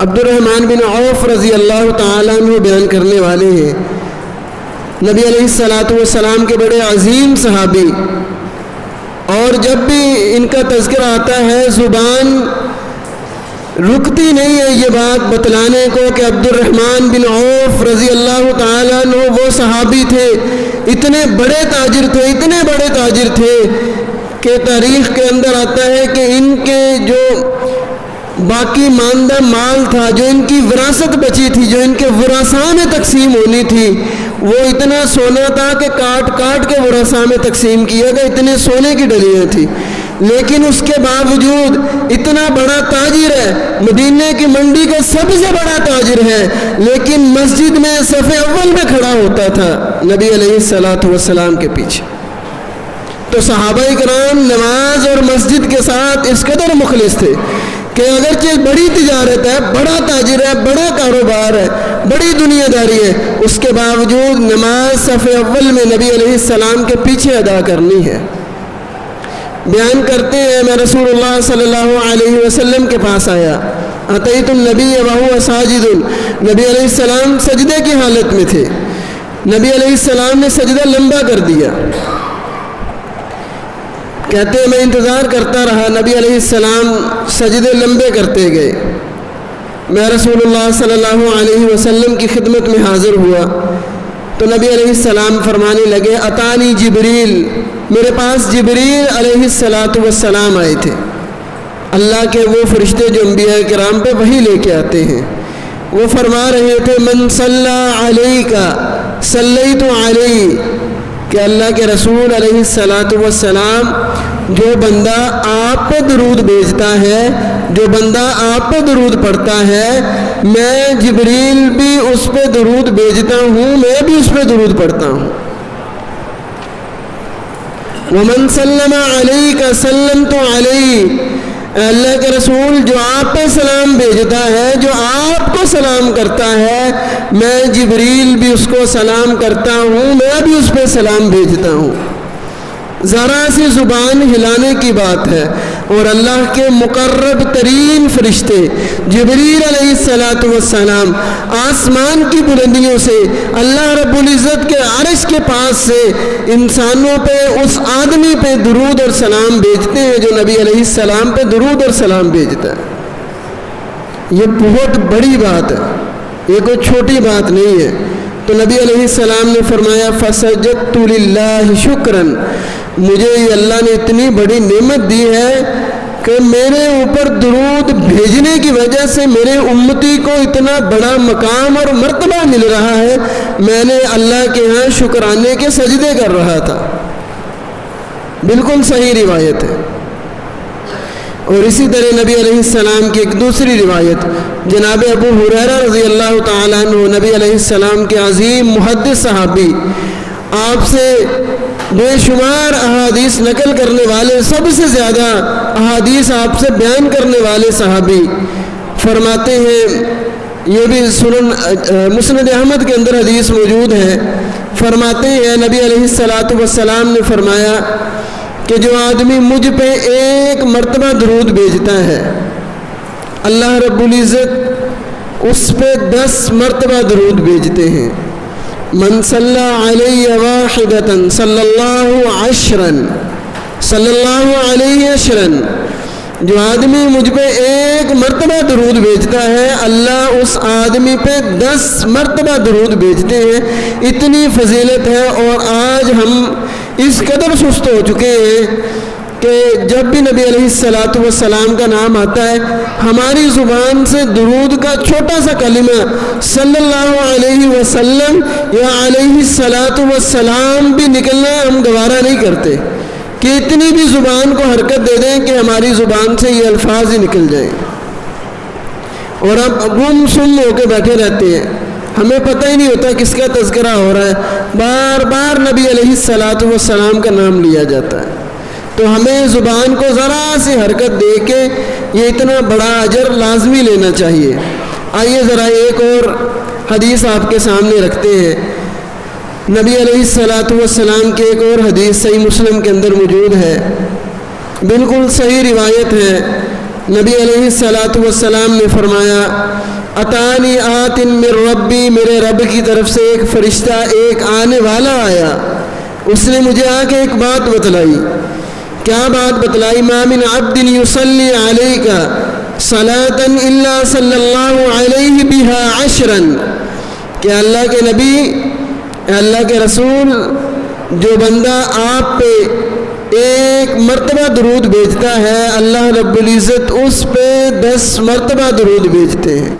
عبد الرحمن بن عوف رضی اللہ تعالیٰ عنہ بیان کرنے والے ہیں، نبی علیہ الصلاۃ والسلام کے بڑے عظیم صحابی، اور جب بھی ان کا تذکرہ آتا ہے زبان رکتی نہیں ہے یہ بات بتلانے کو کہ عبد الرحمن بن عوف رضی اللہ تعالیٰ عنہ وہ صحابی تھے، اتنے بڑے تاجر تھے کہ تاریخ کے اندر آتا ہے کہ ان کے جو باقی ماندہ مال تھا، جو ان کی وراثت بچی تھی، جو ان کے ورثاء میں تقسیم ہونی تھی، وہ اتنا سونا تھا کہ کاٹ کاٹ کے ورثاء میں تقسیم کیا گیا، اتنے سونے کی ڈلیاں تھیں، لیکن اس کے باوجود اتنا بڑا تاجر ہے، مدینے کی منڈی کا سب سے بڑا تاجر ہے، لیکن مسجد میں صف اول میں کھڑا ہوتا تھا نبی علیہ الصلاۃ والسلام کے پیچھے۔ تو صحابہ کرام نماز اور مسجد کے ساتھ اس قدر مخلص تھے کہ اگرچہ بڑی تجارت ہے، بڑا تاجر ہے، بڑا کاروبار ہے، بڑی دنیا داری ہے، اس کے باوجود نماز صف اول میں نبی علیہ السلام کے پیچھے ادا کرنی ہے۔ بیان کرتے ہیں میں رسول اللہ صلی اللہ علیہ وسلم کے پاس آیا، اتیت النبی وہو ساجد، نبی علیہ السلام سجدے کی حالت میں تھے، نبی علیہ السلام نے سجدہ لمبا کر دیا، کہتے ہیں میں انتظار کرتا رہا، نبی علیہ السلام سجدے لمبے کرتے گئے، میں رسول اللہ صلی اللہ علیہ وسلم کی خدمت میں حاضر ہوا تو نبی علیہ السلام فرمانے لگے اتانی جبریل، میرے پاس جبریل علیہ السلام آئے تھے، اللہ کے وہ فرشتے جو انبیاء کرام پہ وحی لے کے آتے ہیں، وہ فرما رہے تھے من صلی علیک صلیت علیہ، کہ اللہ کے رسول علیہ السلام جو بندہ آپ پہ درود بھیجتا ہے، جو بندہ آپ پہ درود پڑھتا ہے، میں جبریل بھی اس پہ درود بھیجتا ہوں، میں بھی اس پہ درود پڑھتا ہوں۔ ومن سلم علیک سلمت علیہ، اللہ کے رسول جو آپ پہ سلام بھیجتا ہے، جو آپ کو سلام کرتا ہے، میں جبریل بھی اس کو سلام کرتا ہوں، میں بھی اس پہ سلام بھیجتا ہوں۔ ذرا سی زبان ہلانے کی بات ہے، اور اللہ کے مقرب ترین فرشتے جبریل علیہ السلام آسمان کی بلندیوں سے اللہ رب العزت کے عرش کے پاس سے انسانوں پہ، اس آدمی پہ درود اور سلام بھیجتے ہیں جو نبی علیہ السلام پہ درود اور سلام بھیجتا ہے۔ یہ بہت بڑی بات ہے، یہ کوئی چھوٹی بات نہیں ہے۔ تو نبی علیہ السلام نے فرمایا فسجدت للہ شکرن، مجھے یہ اللہ نے اتنی بڑی نعمت دی ہے کہ میرے اوپر درود بھیجنے کی وجہ سے میرے امتی کو اتنا بڑا مقام اور مرتبہ مل رہا ہے، میں نے اللہ کے ہاں شکرانے کے سجدے کر رہا تھا۔ بالکل صحیح روایت ہے۔ اور اسی طرح نبی علیہ السلام کی ایک دوسری روایت، جناب ابو ہریرہ رضی اللہ تعالیٰ عنہ، نبی علیہ السلام کے عظیم محدث صحابی، آپ سے بے شمار احادیث نقل کرنے والے، سب سے زیادہ احادیث آپ سے بیان کرنے والے صحابی، فرماتے ہیں، یہ بھی سنن مسند احمد کے اندر حدیث موجود ہے، فرماتے ہیں نبی علیہ السلام نے فرمایا کہ جو آدمی مجھ پہ ایک مرتبہ درود بھیجتا ہے، اللہ رب العزت اس پہ 10 مرتبہ درود بھیجتے ہیں۔ من صلی علیہ واحدۃ صلی اللہ عشرن، صلی اللہ علیہ عشرن، جو آدمی مجھ پہ ایک مرتبہ درود بھیجتا ہے، اللہ اس آدمی پہ 10 مرتبہ درود بھیجتے ہیں۔ اتنی فضیلت ہے، اور آج ہم اس قدر سست ہو چکے ہیں کہ جب بھی نبی علیہ السلام کا نام آتا ہے، ہماری زبان سے درود کا چھوٹا سا کلمہ صلی اللہ علیہ وسلم یا علیہ السلام بھی نکلنا ہم گوارا نہیں کرتے، کہ اتنی بھی زبان کو حرکت دے دیں کہ ہماری زبان سے یہ الفاظ ہی نکل جائیں، اور اب گم سم ہو کے بیٹھے رہتے ہیں، ہمیں پتہ ہی نہیں ہوتا کس کا تذکرہ ہو رہا ہے، بار بار نبی علیہ السلام کا نام لیا جاتا ہے۔ تو ہمیں زبان کو ذرا سی حرکت دے کے یہ اتنا بڑا اجر لازمی لینا چاہیے۔ آئیے ذرا ایک اور حدیث آپ کے سامنے رکھتے ہیں۔ نبی علیہ السلام کی ایک اور حدیث صحیح مسلم کے اندر موجود ہے، بالکل صحیح روایت ہے، نبی علیہ الصلاۃ والسلام نے فرمایا اتانی آتن من ربی، میرے رب کی طرف سے ایک فرشتہ ایک آنے والا آیا، اس نے مجھے آ کے ایک بات بتلائی۔ کیا بات بتلائی؟ ما من عبد یصلی علیک صلاۃ الا صلی اللہ علیہ بہا عشرا، کہ اللہ کے نبی، اللہ کے رسول، جو بندہ آپ پہ ایک مرتبہ درود بھیجتا ہے اللہ رب العزت اس پہ 10 مرتبہ درود بھیجتے ہیں۔